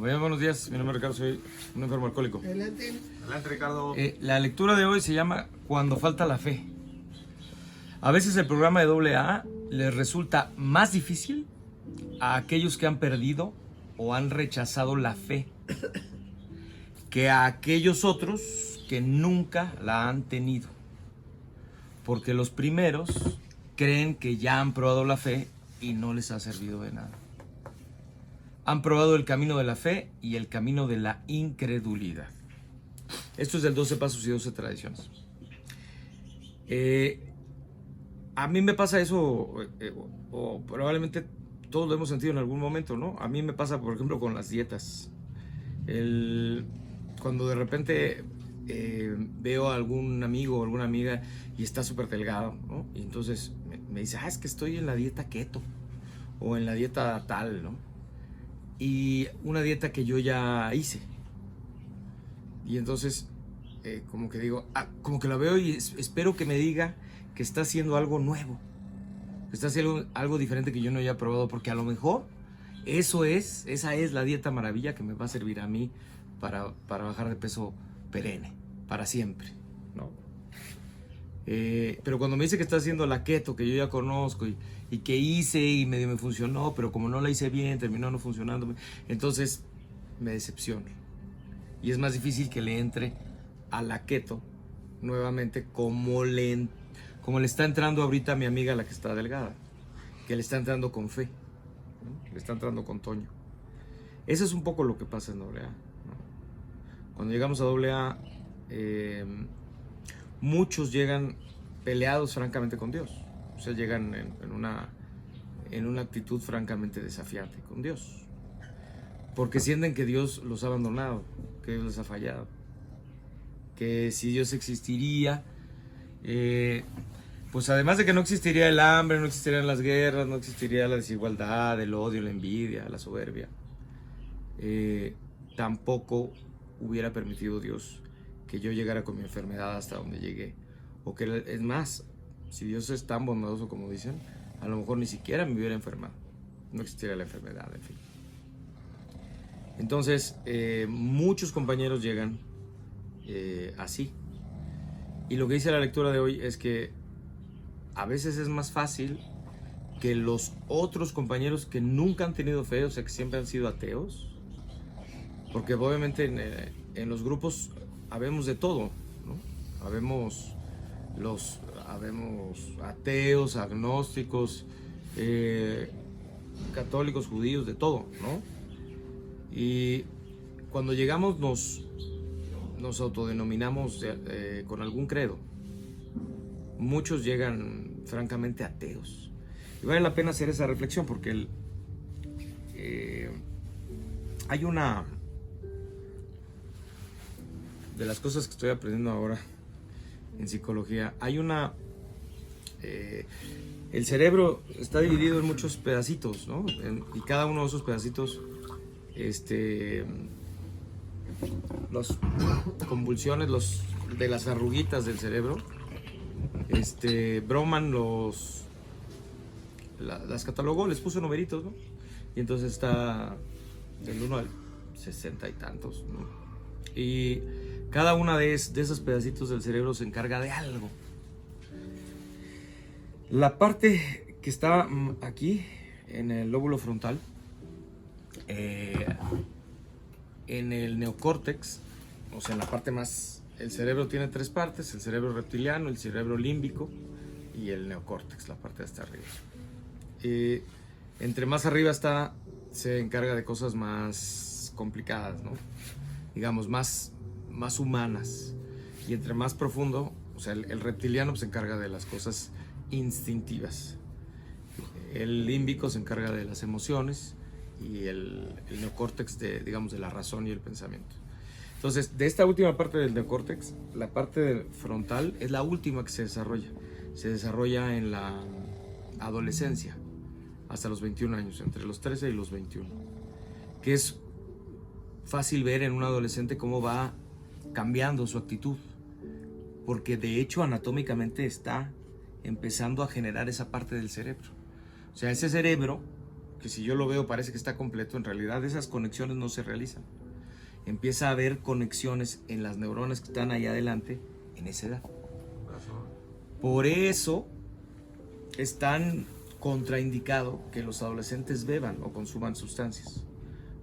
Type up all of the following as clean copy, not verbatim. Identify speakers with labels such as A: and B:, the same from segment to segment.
A: Compañeros, buenos días. Mi nombre es Ricardo, soy un enfermo alcohólico.
B: Adelante.
C: Adelante, Ricardo.
A: La lectura de hoy se llama Cuando falta la fe. A veces el programa de AA les resulta más difícil a aquellos que han perdido o han rechazado la fe que a aquellos otros que nunca la han tenido. Porque los primeros creen que ya han probado la fe y no les ha servido de nada. Han probado el camino de la fe y el camino de la incredulidad. Esto es del 12 Pasos y 12 Tradiciones. A mí me pasa eso, o probablemente todos lo hemos sentido en algún momento, ¿no? A mí me pasa, por ejemplo, con las dietas. Cuando de repente veo a algún amigo o alguna amiga y está súper delgado, ¿no? Y entonces me dice, es que estoy en la dieta keto o en la dieta tal, ¿no? Y una dieta que yo ya hice. Y entonces, como que digo, como que la veo y espero que me diga que está haciendo algo nuevo, que está haciendo algo diferente que yo no haya probado, porque a lo mejor esa es la dieta maravilla que me va a servir a mí para bajar de peso perenne, para siempre, ¿no? Pero cuando me dice que está haciendo la keto, que yo ya conozco y que hice y medio me funcionó, pero como no la hice bien, terminó no funcionando, entonces me decepciono. Y es más difícil que le entre a la keto nuevamente como le está entrando ahorita a mi amiga, la que está delgada, que le está entrando con fe, ¿no? Le está entrando con Toño. Eso es un poco lo que pasa en AA, ¿no? Cuando llegamos a AA, muchos llegan peleados francamente con Dios. O sea, llegan en una actitud francamente desafiante con Dios. Porque sienten que Dios los ha abandonado, que Dios les ha fallado. Que si Dios existiría, pues además de que no existiría el hambre, no existirían las guerras, no existiría la desigualdad, el odio, la envidia, la soberbia, tampoco hubiera permitido Dios que yo llegara con mi enfermedad hasta donde llegué. O que es más, si Dios es tan bondadoso como dicen, a lo mejor ni siquiera me hubiera enfermado. No existiera la enfermedad, en fin. Entonces, muchos compañeros llegan así. Y lo que dice la lectura de hoy es que a veces es más fácil que los otros compañeros que nunca han tenido fe, o sea, que siempre han sido ateos, porque obviamente en los grupos habemos de todo, ¿no? Habemos ateos, agnósticos, católicos, judíos, de todo, ¿no? Y cuando llegamos nos autodenominamos con algún credo. Muchos llegan francamente ateos. Y vale la pena hacer esa reflexión porque hay una de las cosas que estoy aprendiendo ahora en psicología. El cerebro está dividido en muchos pedacitos, ¿no? Y cada uno de esos pedacitos, las convulsiones, de las arruguitas del cerebro, Broman las catalogó, les puso numeritos, ¿no? Y entonces está del 1 al 60 y tantos, ¿no? Y cada una de esos pedacitos del cerebro se encarga de algo. La parte que está aquí, en el lóbulo frontal, en el neocórtex, o sea, en la parte más... El cerebro tiene tres partes: el cerebro reptiliano, el cerebro límbico y el neocórtex, la parte de hasta arriba. Entre más arriba está, se encarga de cosas más complicadas, ¿no? Digamos, más humanas. Y entre más profundo, o sea, el reptiliano se encarga de las cosas instintivas. El límbico se encarga de las emociones y el neocórtex de la razón y el pensamiento. Entonces, de esta última parte del neocórtex, la parte frontal es la última que se desarrolla. Se desarrolla en la adolescencia, hasta los 21 años, entre los 13 y los 21. Que es fácil ver en un adolescente cómo va cambiando su actitud. Porque de hecho, anatómicamente está empezando a generar esa parte del cerebro. O sea, ese cerebro que si yo lo veo parece que está completo, en realidad esas conexiones no se realizan. Empieza a haber conexiones en las neuronas que están ahí adelante en esa edad. Por eso es tan contraindicado que los adolescentes beban o consuman sustancias,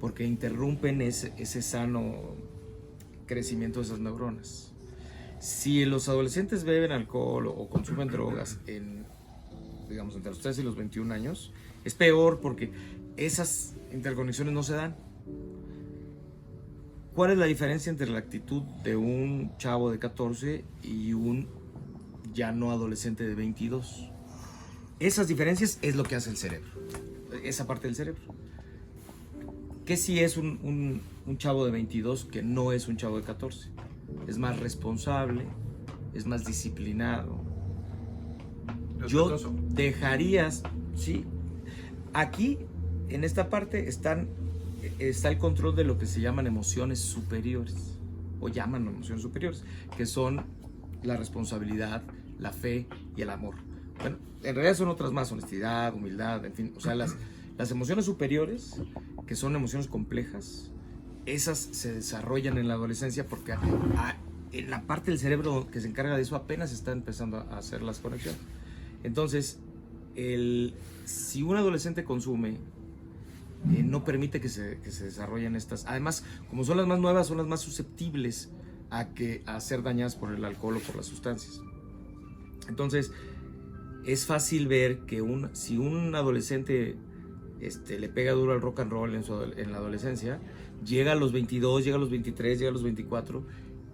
A: porque interrumpen ese sano crecimiento de esas neuronas. Si los adolescentes beben alcohol o consumen drogas digamos, entre los 3 y los 21 años, es peor porque esas interconexiones no se dan. ¿Cuál es la diferencia entre la actitud de un chavo de 14 y un ya no adolescente de 22? Esas diferencias es lo que hace el cerebro, esa parte del cerebro. ¿Qué si es un chavo de 22 que no es un chavo de 14? Es más responsable, es más disciplinado. Yo dejarías, sí. Aquí, en esta parte, está el control de lo que se llaman emociones superiores, o llaman emociones superiores, que son la responsabilidad, la fe y el amor. Bueno, en realidad son otras más, honestidad, humildad, en fin, o sea, las emociones superiores, que son emociones complejas, esas se desarrollan en la adolescencia porque en la parte del cerebro que se encarga de eso apenas está empezando a hacer las conexiones. Entonces, si un adolescente consume, no permite que se desarrollen estas. Además, como son las más nuevas, son las más susceptibles a ser dañadas por el alcohol o por las sustancias. Entonces, es fácil ver que si un adolescente le pega duro al rock and roll en la adolescencia, llega a los 22, llega a los 23, llega a los 24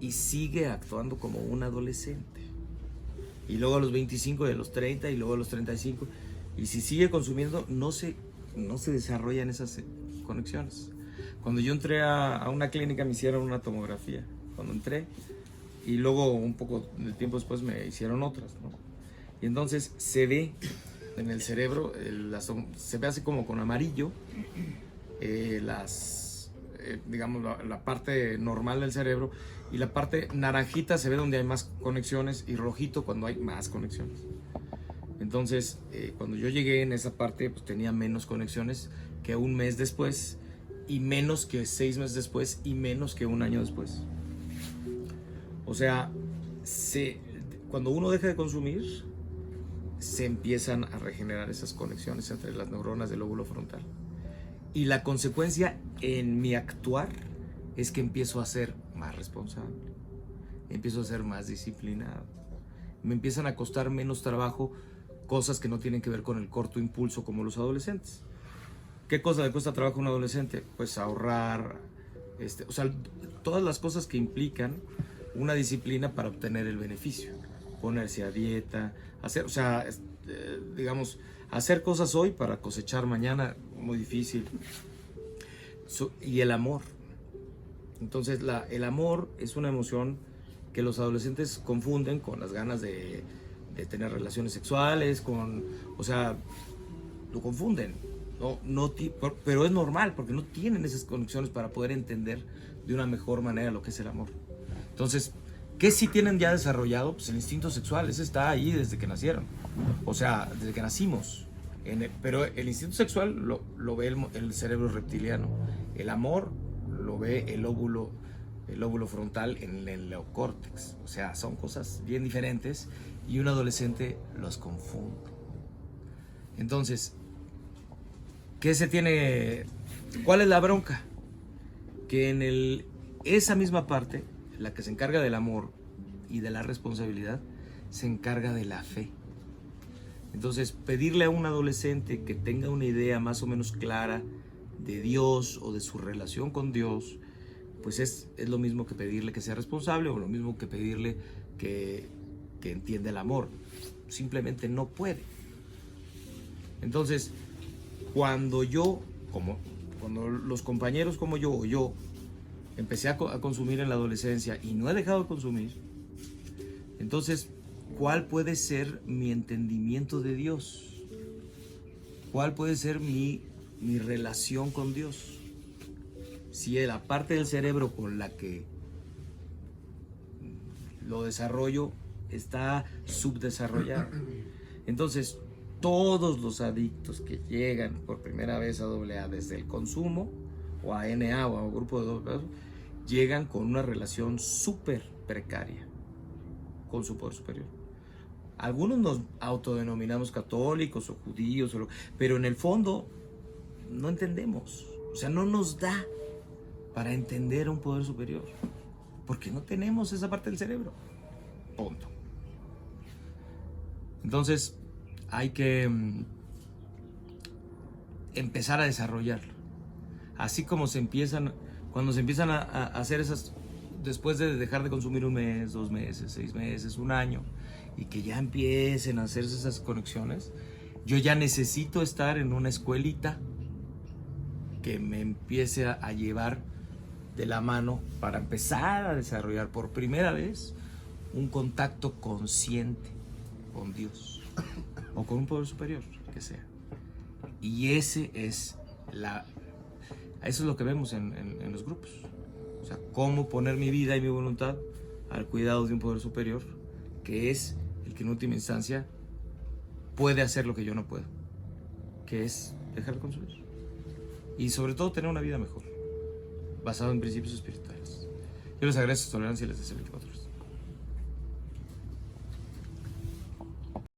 A: y sigue actuando como un adolescente. Y luego a los 25 y a los 30 y luego a los 35. Y si sigue consumiendo, no se desarrollan esas conexiones. Cuando yo entré a una clínica me hicieron una tomografía. Cuando entré, y luego un poco de tiempo después me hicieron otras, ¿no? Y entonces se ve en el cerebro, se ve así como con amarillo, digamos la parte normal del cerebro, y la parte naranjita se ve donde hay más conexiones y rojito cuando hay más conexiones. Entonces, cuando yo llegué en esa parte, pues tenía menos conexiones que un mes después, y menos que 6 meses después, y menos que un año después. O sea, cuando uno deja de consumir, se empiezan a regenerar esas conexiones entre las neuronas del lóbulo frontal. Y la consecuencia en mi actuar es que empiezo a ser más responsable, empiezo a ser más disciplinado, me empiezan a costar menos trabajo cosas que no tienen que ver con el corto impulso como los adolescentes. ¿Qué cosa le cuesta trabajo a un adolescente? Pues ahorrar, o sea, todas las cosas que implican una disciplina para obtener el beneficio. Ponerse a dieta, digamos, hacer cosas hoy para cosechar mañana, muy difícil. Y el amor. Entonces, el amor es una emoción que los adolescentes confunden con las ganas de tener relaciones sexuales, o sea, lo confunden. Pero es normal, porque no tienen esas conexiones para poder entender de una mejor manera lo que es el amor. Entonces, ¿qué sí tienen ya desarrollado? Pues el instinto sexual, ese está ahí desde que nacieron, o sea, desde que nacimos. Pero el instinto sexual lo ve el cerebro reptiliano. El amor lo ve el lóbulo frontal en el neocórtex. O sea, son cosas bien diferentes y un adolescente los confunde. Entonces, ¿cuál es la bronca? Que esa misma parte, la que se encarga del amor y de la responsabilidad, se encarga de la fe. Entonces, pedirle a un adolescente que tenga una idea más o menos clara de Dios o de su relación con Dios, pues es lo mismo que pedirle que sea responsable, o lo mismo que pedirle que entienda el amor. Simplemente no puede. Entonces, cuando los compañeros como yo, o yo, empecé a consumir en la adolescencia y no he dejado de consumir, entonces, ¿cuál puede ser mi entendimiento de Dios? ¿Cuál puede ser mi relación con Dios? Si la parte del cerebro con la que lo desarrollo está subdesarrollada. Entonces, todos los adictos que llegan por primera vez a AA desde el consumo, o a NA o a un grupo de AA, llegan con una relación súper precaria con su poder superior. Algunos nos autodenominamos católicos o judíos, pero en el fondo no entendemos. O sea, no nos da para entender a un poder superior, porque no tenemos esa parte del cerebro. Punto. Entonces, hay que empezar a desarrollarlo. Así como cuando se empiezan a hacer esas, después de dejar de consumir 1 mes, 2 meses, 6 meses, 1 año, y que ya empiecen a hacerse esas conexiones, yo ya necesito estar en una escuelita que me empiece a llevar de la mano para empezar a desarrollar por primera vez un contacto consciente con Dios o con un poder superior, que sea. Y eso es lo que vemos en los grupos. O sea, cómo poner mi vida y mi voluntad al cuidado de un poder superior, que es el que en última instancia puede hacer lo que yo no puedo, que es dejar de consumir. Y sobre todo tener una vida mejor, basado en principios espirituales. Yo les agradezco su tolerancia y les deseo 24.